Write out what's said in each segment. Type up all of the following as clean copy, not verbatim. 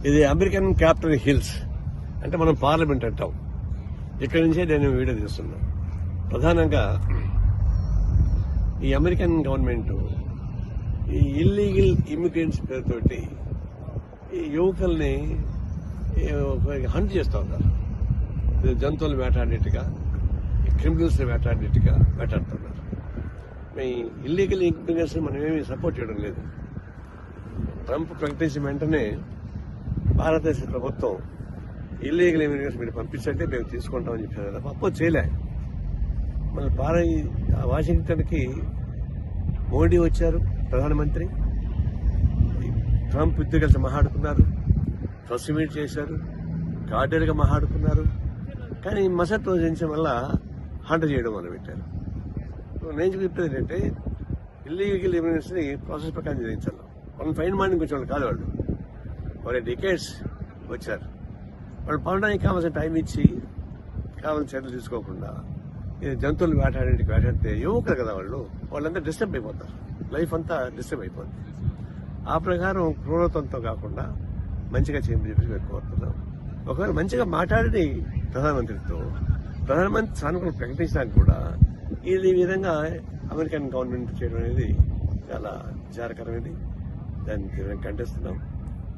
ఇది American capital hills అంటే మనం పార్లమెంట్ అంటాం. ఇక్కడి నుంచే నేను వీడియో తీస్తున్నా. ప్రధానంగా ఈ అమెరికన్ గవర్నమెంట్ ఈ ఇల్లీగల్ ఇమిగ్రెంట్స్ పేరుతోటి ఈ యువకుల్ని హంట్ చేస్తూ ఉన్నారు. జంతువులు వేటాడినట్టుగా, క్రిమినల్స్ వేటాడినట్టుగా వేటాడుతున్నారు. మీ ఇల్లీగల్ ఇమిగ్రెంట్స్ మనం ఏమీ సపోర్ట్ చేయడం లేదు. ట్రంప్ ప్రకటించిన వెంటనే భారతదేశ ప్రభుత్వం ఇల్లీగల్ ఇమిగ్రెంట్స్ మీరు పంపించంటే మేము తీసుకుంటామని చెప్పారు కదా, అపోజ్ చేయలే. మళ్ళీ వాషింగ్టన్కి మోడీ వచ్చారు, ప్రధానమంత్రి. ట్రంప్ ఇద్దరు కలిసి మాట్లాడుకున్నారు, ప్రెస్ మీట్ చేశారు, కార్డియల్గా మాట్లాడుకున్నారు. కానీ మసట్ రోజు నుంచి వల్ల హంట చేయడం మొదలుపెట్టారు. నేను చెప్పేది ఏంటంటే ఇల్లీగల్ ఇమిగ్రెంట్స్ని ప్రాసెస్ ప్రకారం చేయించాలి. వాళ్ళని ఫైన్ మార్నింగ్ వచ్చిన వాళ్ళు కాదు, వాళ్ళు డికేట్స్ వచ్చారు. వాళ్ళు పడడానికి కావాల్సిన టైం ఇచ్చి కావాల్సిన చర్యలు తీసుకోకుండా జంతువులు వేటాడితే యువకులు కదా వాళ్ళంతా డిస్టర్బ్ అయిపోతారు. లైఫ్ అంతా డిస్టర్బ్ అయిపోతుంది. ఆ ప్రకారం క్రూరత్వంతో కాకుండా మంచిగా చేయమని చెప్పి మేము కోరుతున్నాం. ఒకవేళ మంచిగా మాట్లాడి ప్రధానమంత్రితో ప్రధానమంత్రి సానుకూలంగా ప్రకటించడానికి కూడా ఇది ఈ విధంగా అమెరికన్ గవర్నమెంట్ చేయడం అనేది చాలా విచారకరమైనది. దాన్ని తీవ్రంగా ఖండిస్తున్నాం.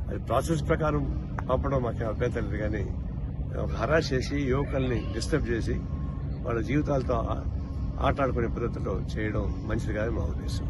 అది ప్రాసెస్ ప్రకారం పంపడం మాకు అభ్యంతరం లేదు, కానీ ఒక హరాస్ చేసి యువకుల్ని డిస్టర్బ్ చేసి వాళ్ళ జీవితాలతో ఆటాడుకునే పద్ధతిలో చేయడం మంచిది కాదని మా ఉద్దేశం.